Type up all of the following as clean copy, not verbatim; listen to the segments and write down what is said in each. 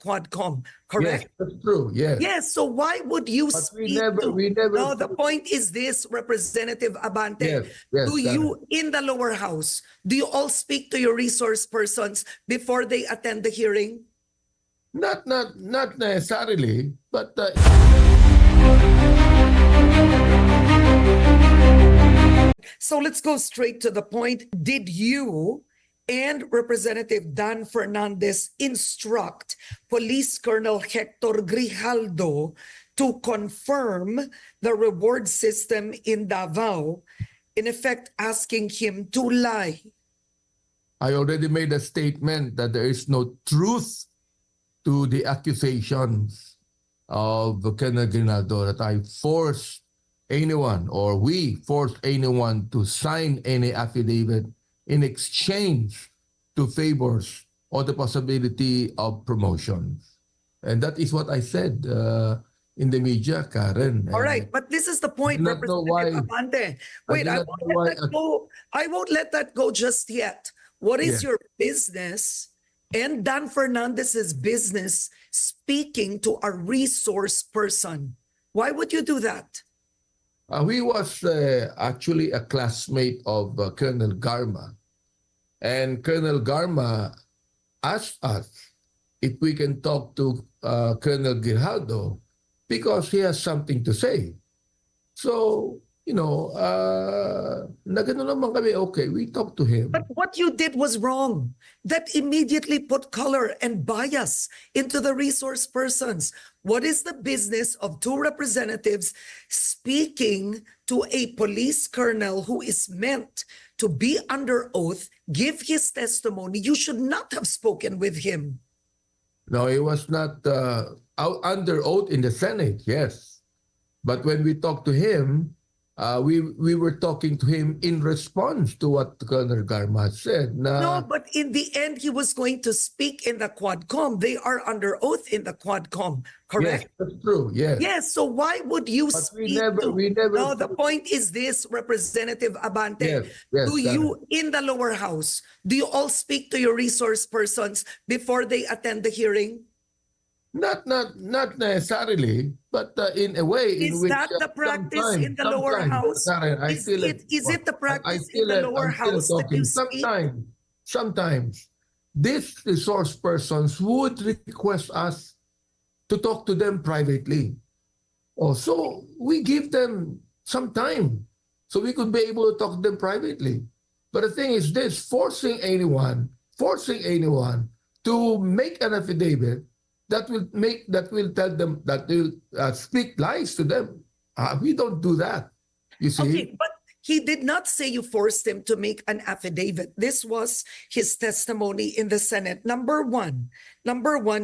Quadcom, Yes, correct? that's true. Yes. Yes, so why would you But speak to... we never. No, the point is this, Representative Abante. Yes, yes, Do you, in the lower house, do you all speak to your resource persons before they attend the hearing? Not necessarily, but So let's go straight to the point. Did you and Representative Dan Fernandez instruct Police Colonel Hector Grijaldo to confirm the reward system in Davao, in effect asking him to lie? I already made a statement that there is no truth to the accusations of Kenneth Grijaldo, that I forced anyone or we forced anyone to sign any affidavit in exchange to favors or the possibility of promotions. And that is what I said in the media, Karen. All right, but this is the point, I do not know why- Representative Abante. Wait, do I not won't know let why- that go. I won't let that go just yet. What is Yeah. your business and Dan Fernandez's business speaking to a resource person? Why would you do that? He was actually a classmate of Colonel Garma. And Colonel Garma asked us if we can talk to Colonel Grijaldo because he has something to say. So, you know, na gano'n naman kami, okay, we talked to him. But what you did was wrong. That immediately put color and bias into the resource persons. What is the business of two representatives speaking to a police colonel who is meant to be under oath, give his testimony? You should not have spoken with him. No, he was not out under oath in the Senate, yes. But when we talked to him, we were talking to him in response to what Colonel Garma said. No, but in the end, he was going to speak in the Quadcom. They are under oath in the Quadcom, correct? Yes, that's true, yes. Yes, so why would you But speak we never. No, the point is this, Representative Abante. Yes, yes, Do you, in the lower house, do you all speak to your resource persons before they attend the hearing? Not necessarily, but in a way in Is which that the practice in the lower house? Karen, I Is feel it the practice I feel in the lower I'm still house that you talking. speak? Sometimes these resource persons would request us to talk to them privately. So we give them some time so we could be able to talk to them privately. But the thing is this, forcing anyone to make an affidavit that will tell them, that will speak lies to them. We don't do that. You see? Okay, but he did not say you forced him to make an affidavit. This was his testimony in the Senate. Number one,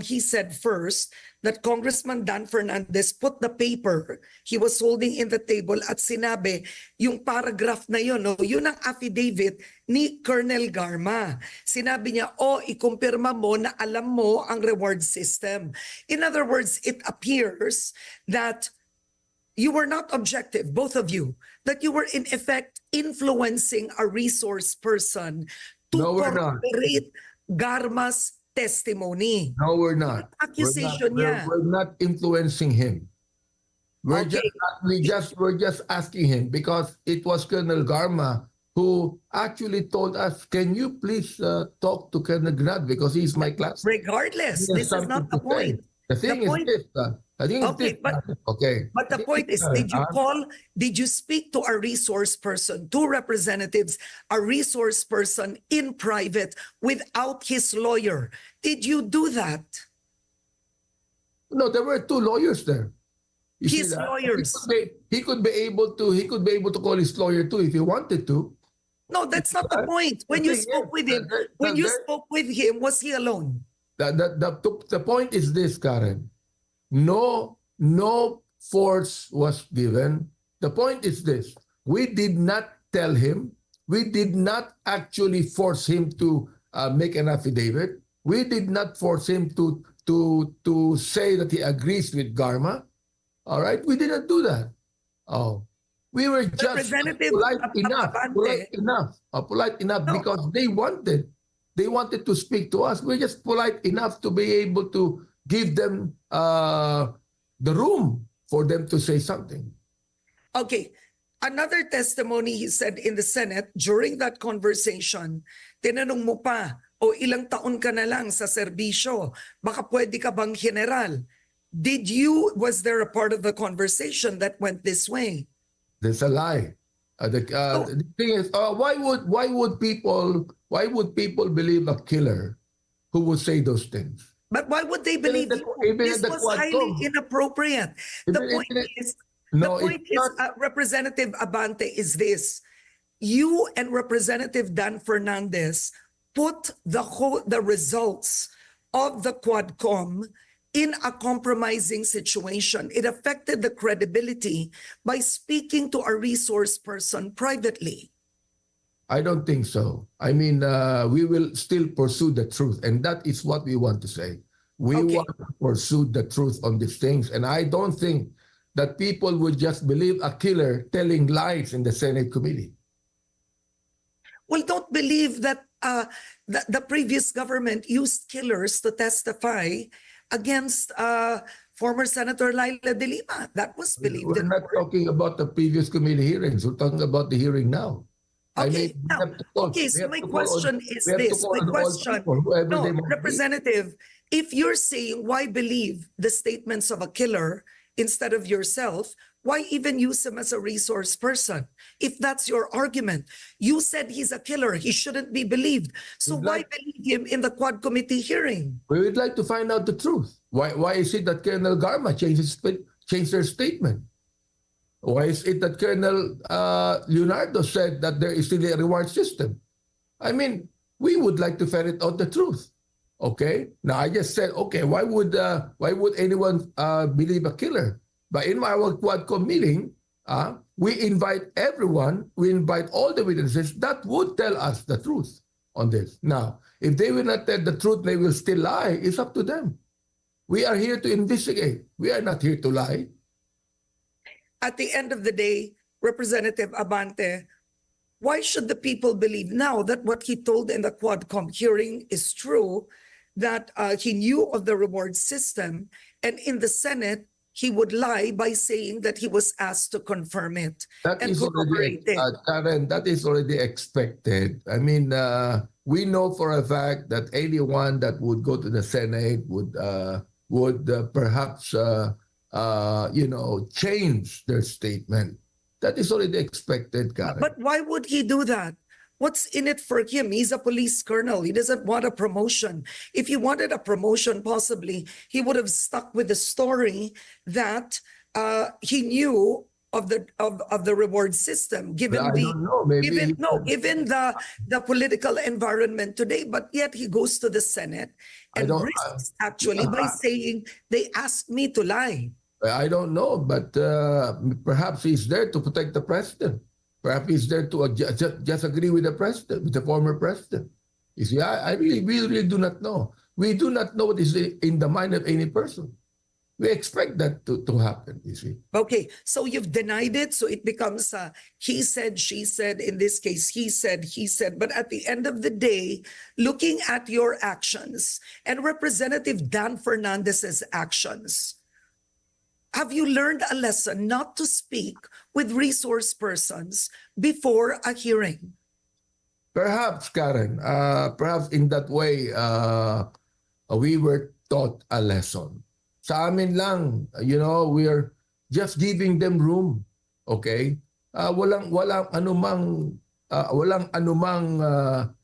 he said first that Congressman Dan Fernandez put the paper he was holding in the table at sinabi, yung paragraph na yun, no, yun ang affidavit ni Colonel Garma. Sinabi niya, ikumpirma mo na alam mo ang reward system. In other words, it appears that you were not objective, both of you, that you were in effect influencing a resource person to No, we're not. corroborate Garma's testimony. No, we're not. Accusation niya. We're not influencing him. We're Okay. just asking him because it was Colonel Garma who actually told us, "Can you please talk to Colonel Grad because he's my classmate." Regardless, He has this is not something the to say. point. The thing The is point- this. I think it's Okay, this. but- Okay. But the point is, did you speak to a resource person, two representatives, a resource person in private without his lawyer? Did you do that? No, there were two lawyers there. You see His that? lawyers. He could be able to call his lawyer too if he wanted to. No, that's not the point. When you spoke with him, was he alone? The point is this, Karen. No force was given. The point is this. We did not tell him. We did not actually force him to make an affidavit. We did not force him to say that he agrees with Garma. All right? We did not do that. We were just Representative polite enough No. because they wanted to speak to us. We're just polite enough to be able to give them the room for them to say something. Okay. Another testimony he said in the Senate during that conversation, tinanong mo pa, o ilang taon ka na lang sa serbisyo, baka pwede ka bang general? Was there a part of the conversation that went this way? That's a lie. The thing is, why would people believe a killer who would say those things? But why would they believe you? Even This in the was Quadcom. highly inappropriate. The point is, Representative Abante, is this. You and Representative Dan Fernandez put the results of the Quadcom in a compromising situation. It affected the credibility by speaking to a resource person privately. I don't think so. I mean, we will still pursue the truth, and that is what we want to say. We want to pursue the truth on these things, and I don't think that people would just believe a killer telling lies in the Senate committee. Well, don't believe that the previous government used killers to testify against former Senator Laila de Lima. That was believed. We're not talking about the previous committee hearings. We're talking about the hearing now. Okay, so my question is this. My question, no, Representative, if you're saying why believe the statements of a killer instead of yourself, why even use him as a resource person? If that's your argument, you said he's a killer, he shouldn't be believed. So why believe him in the Quad Committee hearing? We would like to find out the truth. Why is it that Colonel Garma changed their statement? Why is it that Colonel Leonardo said that there is still a reward system? I mean, we would like to ferret out the truth. Okay. Now I just said, okay, why would anyone believe a killer? But in our Quadcom meeting, we invite everyone. We invite all the witnesses that would tell us the truth on this. Now, if they will not tell the truth, they will still lie. It's up to them. We are here to investigate. We are not here to lie. At the end of the day, Representative Abante, why should the people believe now that what he told in the Quadcom hearing is true, that he knew of the reward system, and in the Senate, he would lie by saying that he was asked to confirm it That and is already, corroborate it? Karen, that is already expected. I mean, we know for a fact that anyone that would go to the Senate would perhaps change their statement. That is already expected, Karen. But why would he do that? What's in it for him? He's a police colonel. He doesn't want a promotion. If he wanted a promotion, possibly, he would have stuck with the story that he knew of the reward system, given the political environment today. But yet he goes to the Senate and risks actually by saying they asked me to lie. I don't know, but perhaps he's there to protect the president. Perhaps he's there to just agree with the president, with the former president. You see, we really do not know. We do not know what is in the mind of any person. We expect that to happen, you see. Okay, so you've denied it, so it becomes he said, she said. In this case, he said. But at the end of the day, looking at your actions and Representative Dan Fernandez's actions, have you learned a lesson not to speak with resource persons before a hearing? Perhaps, Karen. Perhaps in that way, we were taught a lesson. Sa amin lang, we're just giving them room. Okay? Walang anumang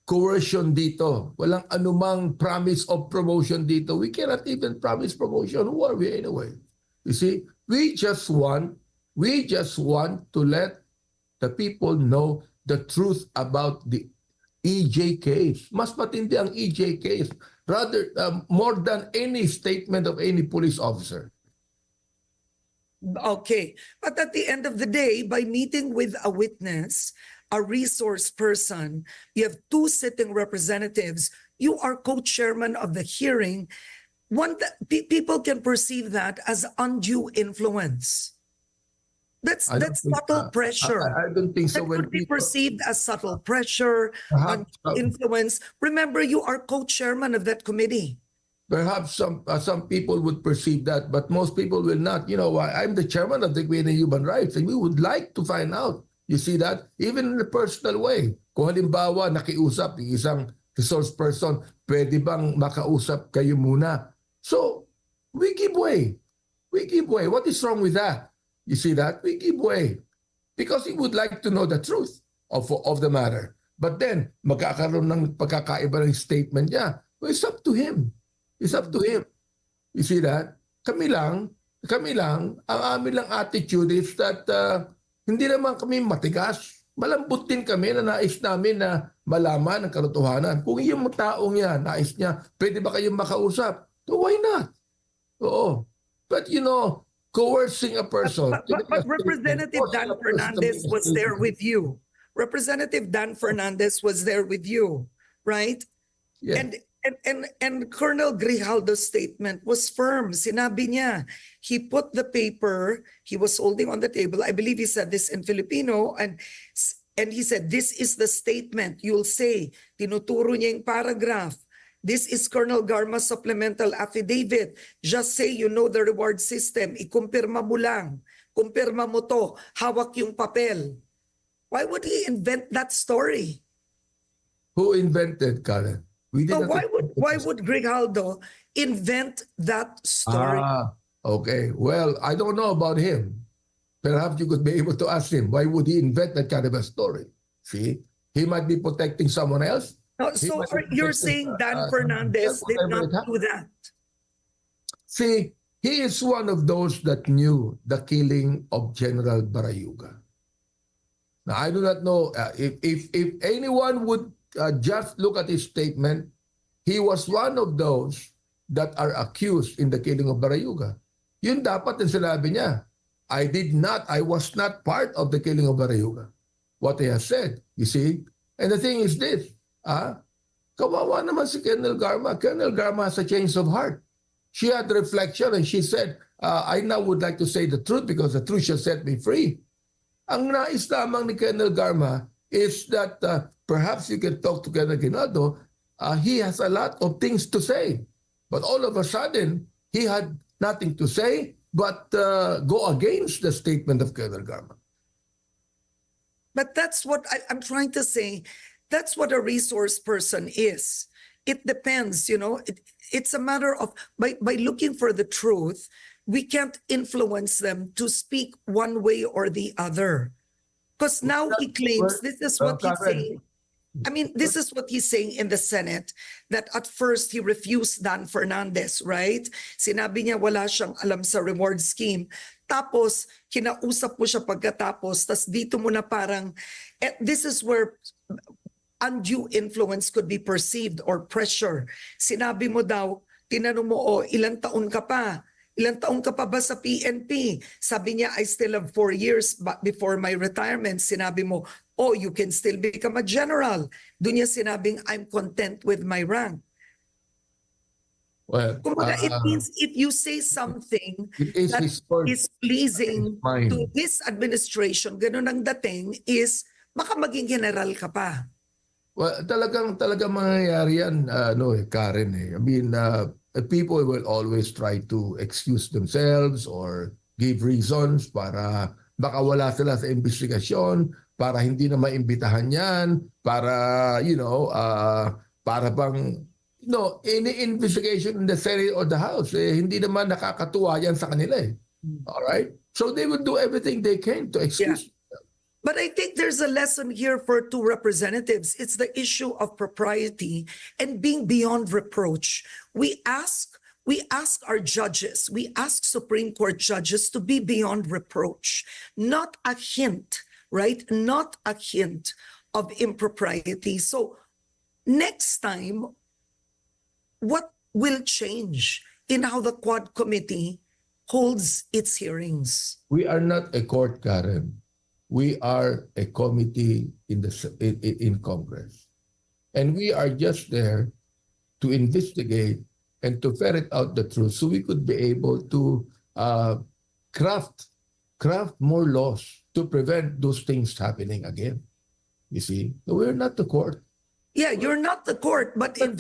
coercion dito. Walang anumang promise of promotion dito. We cannot even promise promotion. Who are we anyway? You see, we just want to let the people know the truth about the EJ case. Mas matindi ang EJ case, rather more than any statement of any police officer. Okay, but at the end of the day, by meeting with a witness, a resource person, you have two sitting representatives, you are co-chairman of the hearing. People can perceive that as undue influence. That's subtle pressure. I don't think so. That could be perceived as subtle pressure, undue influence. Remember, you are co-chairman of that committee. Perhaps some people would perceive that, but most people will not. You know, I'm the chairman of the Committee on Human Rights, and we would like to find out. You see that? Even in a personal way. Kung halimbawa, nakiusap yung isang resource person, pwede bang makausap kayo muna? So, we give way. We give way. What is wrong with that? You see that? We give way. Because he would like to know the truth of the matter. But then, magkakaroon ng pagkakaiba ng statement niya. Well, it's up to him. It's up to him. You see that? Kami lang, ang amin lang attitude is that hindi naman kami matigas. Malambot din kami na nais namin na malaman ang katotohanan. Kung yung taong yan, nais niya, pwede ba kayong makausap? So why not? Oo. But you know, coercing a person. But Representative Dan Fernandez was there with you. Representative Dan Fernandez was there with you, right? Yeah. And Colonel Grijaldo's statement was firm. Sinabi niya, he put the paper he was holding on the table. I believe he said this in Filipino, and he said, this is the statement. You'll say, tinuturo niya yung paragraph. This is Colonel Garma's supplemental affidavit. Just say you know the reward system. Ikumpirma mo lang. Kumpirma mo to. Hawak yung papel. Why would he invent that story? Who invented, Karen? So why would Grijaldo invent that story? Okay. Well, I don't know about him. Perhaps you could be able to ask him, why would he invent that kind of a story? See? He might be protecting someone else. No, so you're saying Dan Fernandez did not do that? See, he is one of those that knew the killing of General Barayuga. Now, I do not know if anyone would just look at his statement. He was one of those that are accused in the killing of Barayuga. Yun dapat ang sinabi niya. I was not part of the killing of Barayuga. What he has said, you see? And the thing is this, kawawa naman si Colonel Garma. Colonel Garma has a change of heart. She had reflection and she said, I now would like to say the truth because the truth shall set me free. Ang nais lamang ni Colonel Garma is that perhaps you can talk to Colonel Grijaldo. He has a lot of things to say. But all of a sudden, he had nothing to say but go against the statement of Colonel Garma. But that's what I'm trying to say. That's what a resource person is. It depends, you know. It's a matter of, by looking for the truth, we can't influence them to speak one way or the other. Because now he claims, this is what he's saying. I mean, this is what he's saying in the Senate, that at first he refused Dan Fernandez, right? Sinabi niya wala siyang alam sa reward scheme. Tapos, kinausap mo siya pagkatapos. Tas dito mo na parang, this is where undue influence could be perceived or pressure. Sinabi mo daw, tinanong mo, ilang taon ka pa? Ilang taon ka pa ba sa PNP? Sabi niya, I still have 4 years before my retirement. Sinabi mo, you can still become a general. Doon niya sinabing, I'm content with my rank. Well, Kumbaga, it means if you say something that is pleasing to this administration, ganun ang dating is, baka maging general ka pa. Well, talagang mangyayari yan, Karen. I mean, people will always try to excuse themselves or give reasons para baka wala sila sa investigasyon, para hindi na maimbitahan yan, para, para bang, any investigation in the Senate or the House, hindi naman nakakatuwa yan sa kanila eh. All right? So they will do everything they can to excuse. Yeah. But I think there's a lesson here for two representatives. It's the issue of propriety and being beyond reproach. We ask our judges, we ask Supreme Court judges to be beyond reproach, not a hint, right? Not a hint of impropriety. So next time, what will change in how the Quad Committee holds its hearings? We are not a court, Karen. We are a committee in Congress. And we are just there to investigate and to ferret out the truth so we could be able to craft more laws to prevent those things happening again. You see? So we're not the court. Yeah, you're not the court, but We're not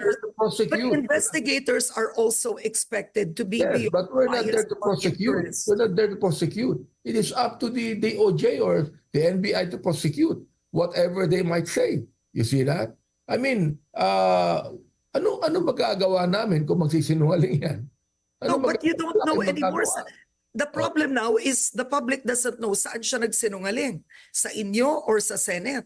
there to prosecute. investigators are also expected to be Yes, beyond but we're not there bias to or prosecute. interest. We're not there to prosecute. It is up to the DOJ or the NBI to prosecute whatever they might say. You see that? I mean, ano magagawa namin kung magsisinungaling yan? No, but you don't know Wala tayong anymore. magagawa. The problem now is the public doesn't know saan siya nagsinungaling. Sa inyo or sa Senate.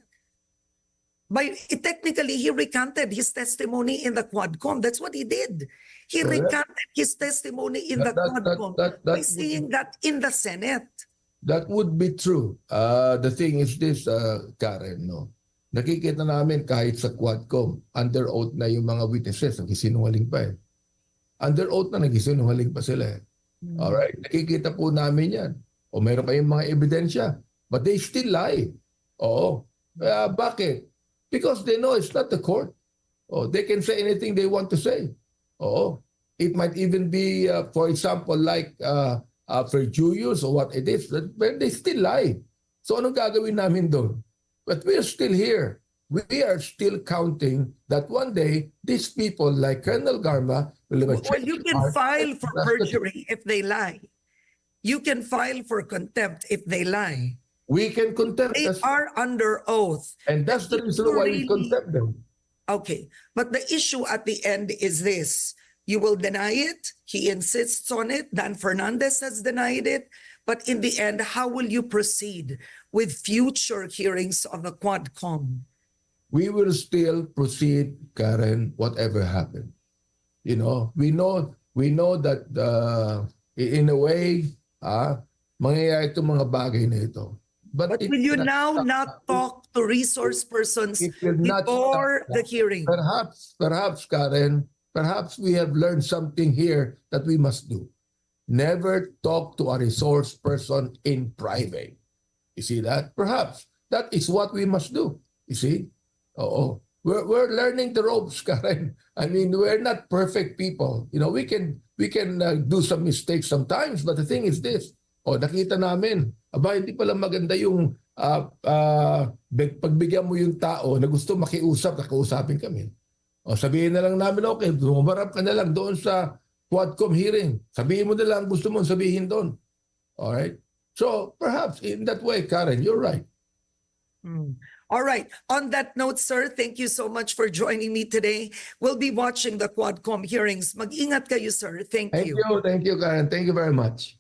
Technically, he recanted his testimony in the Quadcom. That's what he did. He Correct. recanted his testimony in the Quadcom by saying that in the Senate. That would be true. The thing is this, Karen, no? Nakikita namin kahit sa Quadcom, under oath na yung mga witnesses, nagsisinungaling pa eh. Under oath na nagsisinungaling pa sila eh. Alright, nakikita po namin yan. O meron kayong mga ebidensya. But they still lie. Oo. Bakit? Because they know it's not the court. Oh, they can say anything they want to say. Oo. It might even be, for example, like perjurious or what it is, but they still lie. So anong gagawin namin doon? But we are still here. We are still counting that one day, these people like Colonel Garma will have a Well, you change can of heart. file for That's the- perjury if they lie. You can file for contempt if they lie. We can contempt They us, are under oath. and that's the reason why we contempt them. Okay, but the issue at the end is this. You will deny it. He insists on it. Dan Fernandez has denied it. But in the end, how will you proceed with future hearings of the Quadcom? We will still proceed, Karen, whatever happened. You know, we know that in a way, mangyayari itong mga bagay na ito. But will you now not talk to resource persons It will not before stop. the hearing? Perhaps, Karen, perhaps we have learned something here that we must do. Never talk to a resource person in private. You see that? Perhaps that is what we must do. You see? Oo. We're learning the ropes, Karen. I mean, we're not perfect people. You know, we can do some mistakes sometimes, but the thing is this. Nakita namin, hindi pala maganda yung pagbigyan mo yung tao na gusto makiusap, nakausapin kami. Sabihin na lang namin, okay, humarap ka na lang doon sa Quadcom hearing. Sabihin mo na lang gusto mong sabihin doon. Alright? So, perhaps in that way, Karen, you're right. All right. On that note, sir, thank you so much for joining me today. We'll be watching the Quadcom hearings. Mag-ingat kayo, sir. Thank you. Thank you, Karen. Thank you very much.